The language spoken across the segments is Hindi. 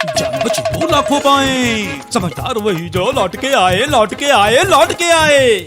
जान बचे तो लाखों पाए, समझदार वही जो लौट के आए, लौट के आए, लौट के आए।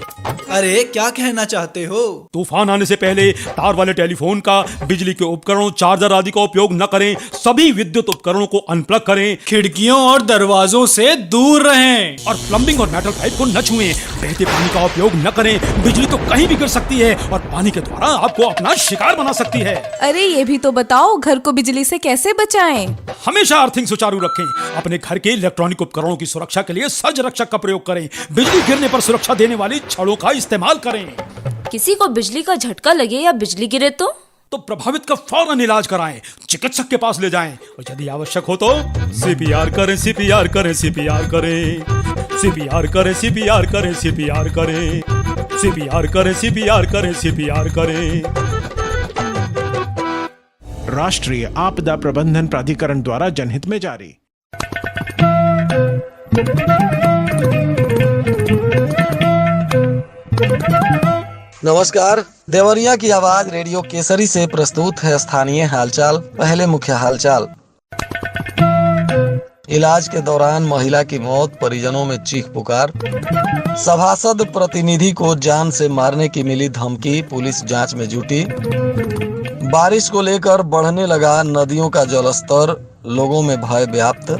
अरे क्या कहना चाहते हो? तूफान आने से पहले तार वाले टेलीफोन का, बिजली के उपकरणों, चार्जर आदि का उपयोग न करें। सभी विद्युत उपकरणों को अनप्लग करें। खिड़कियों और दरवाजों से दूर रहें और प्लम्बिंग और मेटल पाइप को न छुएं। बहते पानी का उपयोग न करें। बिजली तो कहीं भी गिर सकती है और पानी के द्वारा आपको अपना शिकार बना सकती है। अरे ये भी तो बताओ, घर को बिजली से कैसे बचाएं? हमेशा अर्थिंग सुचारू रखें। अपने घर के इलेक्ट्रॉनिक उपकरणों की सुरक्षा के लिए सर्ज रक्षक का प्रयोग करें। बिजली गिरने पर सुरक्षा देने वाली छड़ों का इस्तेमाल करें। किसी को बिजली का झटका लगे या बिजली गिरे तो प्रभावित का फौरन इलाज कराएं, चिकित्सक के पास ले जाएं और यदि आवश्यक हो तो सीपीआर करें, सीपीआर करें, सीपीआर करें, सीपीआर करें, सीपीआर करें, सीपीआर करें, सीपीआर करें, सीपीआर करें, सीपीआर करें। राष्ट्रीय आपदा प्रबंधन प्राधिकरण द्वारा जनहित में जारी। नमस्कार, देवरिया की आवाज रेडियो केसरी से प्रस्तुत है स्थानीय हालचाल। पहले मुख्य हालचाल। इलाज के दौरान महिला की मौत, परिजनों में चीख पुकार। सभासद प्रतिनिधि को जान से मारने की मिली धमकी, पुलिस जांच में जुटी। बारिश को लेकर बढ़ने लगा नदियों का जलस्तर, लोगों में भय व्याप्त।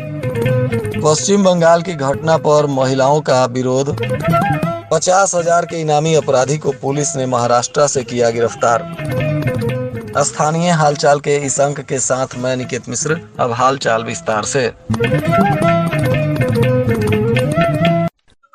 पश्चिम बंगाल की घटना पर महिलाओं का विरोध। 50,000 के इनामी अपराधी को पुलिस ने महाराष्ट्र से किया गिरफ्तार। स्थानीय हालचाल के इस अंक के साथ मैं निकेत मिश्र। अब हालचाल विस्तार से।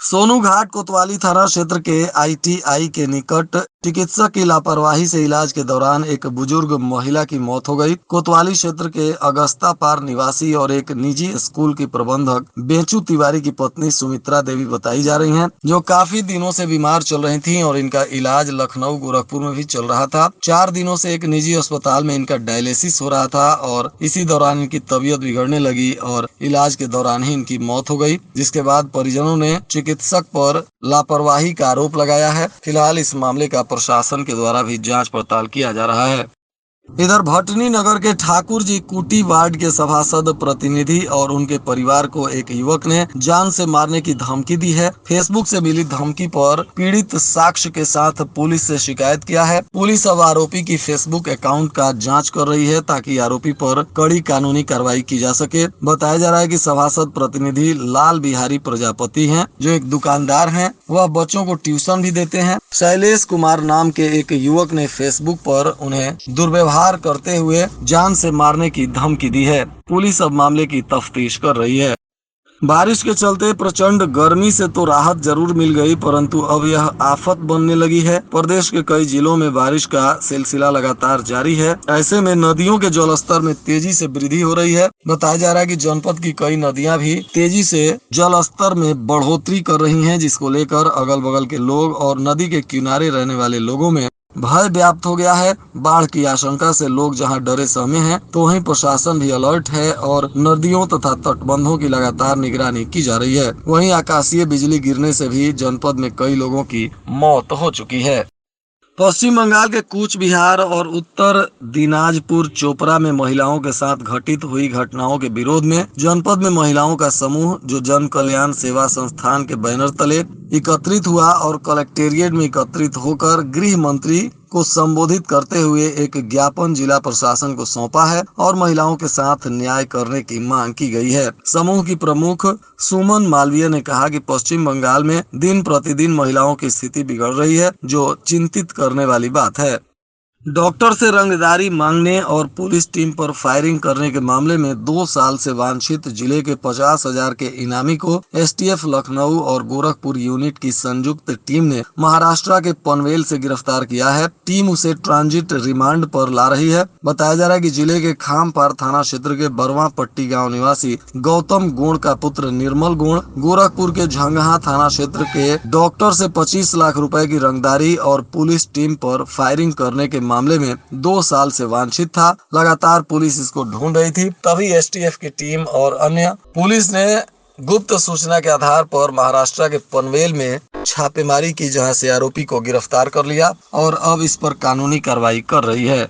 सोनूघाट कोतवाली थाना क्षेत्र के आईटीआई के निकट चिकित्सक की लापरवाही से इलाज के दौरान एक बुजुर्ग महिला की मौत हो गई। कोतवाली क्षेत्र के अगस्ता पार निवासी और एक निजी स्कूल की प्रबंधक बेचू तिवारी की पत्नी सुमित्रा देवी बताई जा रही हैं, जो काफी दिनों से बीमार चल रही थीं और इनका इलाज लखनऊ, गोरखपुर में भी चल रहा था। 4 दिनों से एक निजी अस्पताल में इनका डायलिसिस हो रहा था और इसी दौरान इनकी तबीयत बिगड़ने लगी और इलाज के दौरान ही इनकी मौत हो गई, जिसके बाद परिजनों ने चिकित्सक पर लापरवाही का आरोप लगाया है। फिलहाल इस मामले का प्रशासन के द्वारा भी जांच पड़ताल किया जा रहा है। इधर भटनी नगर के ठाकुर जी कुटी वार्ड के सभासद प्रतिनिधि और उनके परिवार को एक युवक ने जान से मारने की धमकी दी है। फेसबुक से मिली धमकी पर पीड़ित साक्ष्य के साथ पुलिस से शिकायत किया है। पुलिस अब आरोपी की फेसबुक अकाउंट का जांच कर रही है ताकि आरोपी पर कड़ी कानूनी कार्रवाई की जा सके। बताया जा रहा है कि सभासद प्रतिनिधि लाल बिहारी प्रजापति हैं, जो एक दुकानदार हैं। वह बच्चों को ट्यूशन भी देते हैं। शैलेश कुमार नाम के एक युवक ने फेसबुक पर उन्हें दुर्व्यवहार करते हुए जान से मारने की धमकी दी है। पुलिस अब मामले की तफ्तीश कर रही है। बारिश के चलते प्रचंड गर्मी से तो राहत जरूर मिल गई, परंतु अब यह आफत बनने लगी है। प्रदेश के कई जिलों में बारिश का सिलसिला लगातार जारी है। ऐसे में नदियों के जलस्तर में तेजी से वृद्धि हो रही है। बताया जा रहा है कि जनपद की कई नदियां भी तेजी से जलस्तर में बढ़ोतरी कर रही हैं, जिसको लेकर अगल बगल के लोग और नदी के किनारे रहने वाले लोगों में भय व्याप्त हो गया है। बाढ़ की आशंका से लोग जहां डरे सहमे हैं, तो वहीं प्रशासन भी अलर्ट है और नदियों तथा तटबंधों की लगातार निगरानी की जा रही है। वहीं आकाशीय बिजली गिरने से भी जनपद में कई लोगों की मौत हो चुकी है। पश्चिम बंगाल के कूच बिहार और उत्तर दिनाजपुर चोपड़ा में महिलाओं के साथ घटित हुई घटनाओं के विरोध में जनपद में महिलाओं का समूह, जो जन कल्याण सेवा संस्थान के बैनर तले एकत्रित हुआ और कलेक्टेरिएट में एकत्रित होकर गृह मंत्री को संबोधित करते हुए एक ज्ञापन जिला प्रशासन को सौंपा है और महिलाओं के साथ न्याय करने की मांग की गई है। समूह की प्रमुख सुमन मालवीय ने कहा कि पश्चिम बंगाल में दिन प्रतिदिन महिलाओं की स्थिति बिगड़ रही है, जो चिंतित करने वाली बात है। डॉक्टर से रंगदारी मांगने और पुलिस टीम पर फायरिंग करने के मामले में 2 साल से वांछित जिले के 50,000 के इनामी को एसटीएफ लखनऊ और गोरखपुर यूनिट की संयुक्त टीम ने महाराष्ट्र के पनवेल से गिरफ्तार किया है। टीम उसे ट्रांजिट रिमांड पर ला रही है। बताया जा रहा है कि जिले के खामपार थाना क्षेत्र के बरवा पट्टी गाँव निवासी गौतम गोण का पुत्र निर्मल गोण गोरखपुर के झंगहा थाना क्षेत्र के डॉक्टर से 25 लाख रुपए की रंगदारी और पुलिस टीम पर फायरिंग करने के मामले में 2 साल से वांछित था। लगातार पुलिस इसको ढूंढ रही थी, तभी एसटीएफ की टीम और अन्य पुलिस ने गुप्त सूचना के आधार पर महाराष्ट्र के पनवेल में छापेमारी की, जहां से आरोपी को गिरफ्तार कर लिया और अब इस पर कानूनी कार्रवाई कर रही है।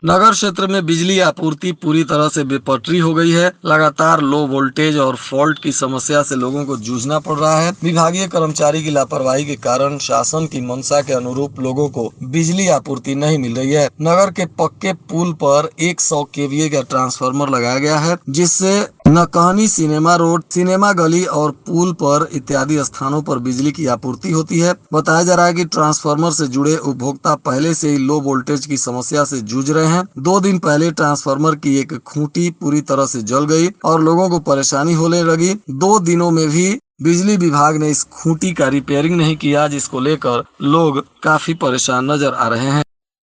नगर क्षेत्र में बिजली आपूर्ति पूरी तरह से बेपटरी हो गई है। लगातार लो वोल्टेज और फॉल्ट की समस्या से लोगों को जूझना पड़ रहा है। विभागीय कर्मचारी की लापरवाही के कारण शासन की मंशा के अनुरूप लोगों को बिजली आपूर्ति नहीं मिल रही है। नगर के पक्के पुल पर 100 kVA का ट्रांसफार्मर लगाया गया है, जिससे नकहनी, सिनेमा रोड, सिनेमा गली और पुल पर इत्यादि स्थानों पर बिजली की आपूर्ति होती है। बताया जा रहा है कि ट्रांसफार्मर से जुड़े उपभोक्ता पहले से ही लो वोल्टेज की समस्या से जूझ रहे हैं। 2 दिन पहले ट्रांसफार्मर की एक खूंटी पूरी तरह से जल गई और लोगों को परेशानी होने लगी। 2 दिनों में भी बिजली विभाग ने इस खूंटी का रिपेयरिंग नहीं किया, जिसको लेकर लोग काफी परेशान नजर आ रहे हैं।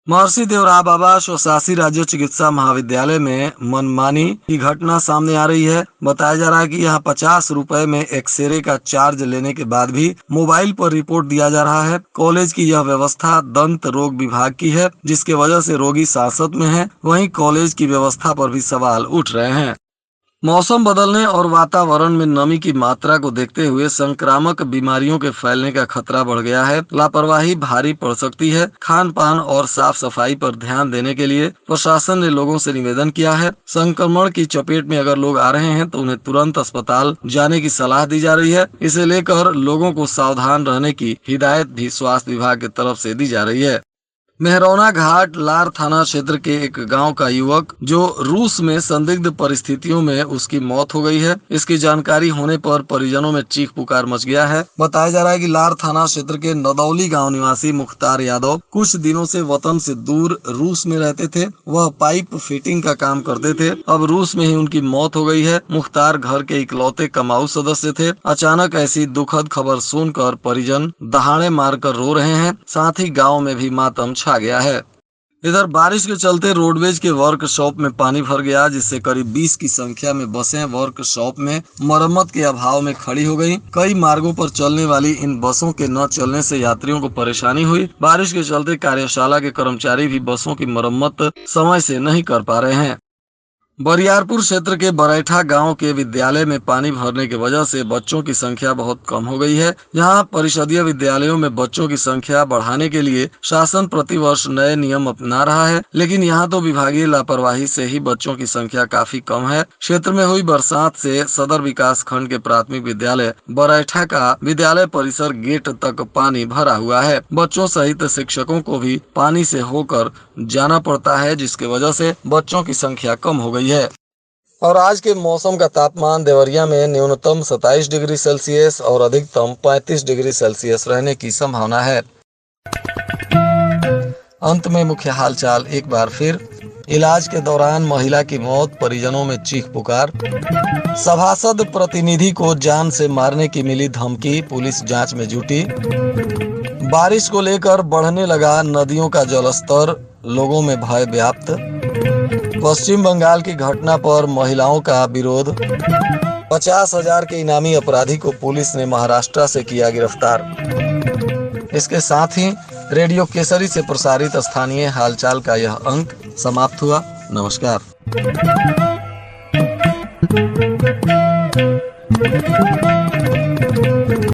महर्षि देवराय बाबा स्वशासी राज्य चिकित्सा महाविद्यालय में मनमानी की घटना सामने आ रही है। बताया जा रहा है कि यहाँ 50 रुपए में एक्सरे का चार्ज लेने के बाद भी मोबाइल पर रिपोर्ट दिया जा रहा है। कॉलेज की यह व्यवस्था दंत रोग विभाग की है, जिसके वजह से रोगी सांसत में है। वहीं कॉलेज की व्यवस्था पर भी सवाल उठ रहे हैं। मौसम बदलने और वातावरण में नमी की मात्रा को देखते हुए संक्रामक बीमारियों के फैलने का खतरा बढ़ गया है। लापरवाही भारी पड़ सकती है। खान पान और साफ सफाई पर ध्यान देने के लिए प्रशासन ने लोगों से निवेदन किया है। संक्रमण की चपेट में अगर लोग आ रहे हैं तो उन्हें तुरंत अस्पताल जाने की सलाह दी जा रही है। इसे लेकर लोगों को सावधान रहने की हिदायत भी स्वास्थ्य विभाग की तरफ से दी जा रही है। मेहरौना घाट लार थाना क्षेत्र के एक गांव का युवक जो रूस में संदिग्ध परिस्थितियों में उसकी मौत हो गई है। इसकी जानकारी होने पर परिजनों में चीख पुकार मच गया है। बताया जा रहा है कि लार थाना क्षेत्र के नदौली गांव निवासी मुख्तार यादव कुछ दिनों से वतन से दूर रूस में रहते थे। वह पाइप फिटिंग का काम करते थे। अब रूस में ही उनकी मौत हो गई है। मुख्तार घर के इकलौते कमाऊ सदस्य थे। अचानक ऐसी दुखद खबर सुनकर परिजन दहाड़े मारकर रो रहे हैं। साथ ही गाँव में भी मातम छा गया है। इधर बारिश के चलते रोडवेज के वर्कशॉप में पानी भर गया, जिससे करीब 20 की संख्या में बसें वर्कशॉप में मरम्मत के अभाव में खड़ी हो गई। कई मार्गों पर चलने वाली इन बसों के न चलने से यात्रियों को परेशानी हुई। बारिश के चलते कार्यशाला के कर्मचारी भी बसों की मरम्मत समय से नहीं कर पा रहे हैं। बरियारपुर क्षेत्र के बरैठा गांव के विद्यालय में पानी भरने की वजह से बच्चों की संख्या बहुत कम हो गई है। यहाँ परिषदीय विद्यालयों में बच्चों की संख्या बढ़ाने के लिए शासन प्रतिवर्ष नए नियम अपना रहा है, लेकिन यहाँ तो विभागीय लापरवाही से ही बच्चों की संख्या काफी कम है। क्षेत्र में हुई बरसात से सदर विकास खंड के प्राथमिक विद्यालय बरैठा का विद्यालय परिसर गेट तक पानी भरा हुआ है। बच्चों सहित शिक्षकों को भी पानी से होकर जाना पड़ता है, जिसके वजह से बच्चों की संख्या कम हो गई है। और आज के मौसम का तापमान देवरिया में न्यूनतम 27 डिग्री सेल्सियस और अधिकतम 35 डिग्री सेल्सियस रहने की संभावना है। अंत में मुख्य हालचाल एक बार फिर। इलाज के दौरान महिला की मौत, परिजनों में चीख पुकार। सभासद प्रतिनिधि को जान से मारने की मिली धमकी, पुलिस जांच में जुटी। बारिश को लेकर बढ़ने लगा नदियों का जलस्तर, लोगों में भय व्याप्त। पश्चिम बंगाल की घटना पर महिलाओं का विरोध। 50,000 के इनामी अपराधी को पुलिस ने महाराष्ट्र से किया गिरफ्तार। इसके साथ ही रेडियो केसरी से प्रसारित स्थानीय हालचाल का यह अंक समाप्त हुआ। नमस्कार।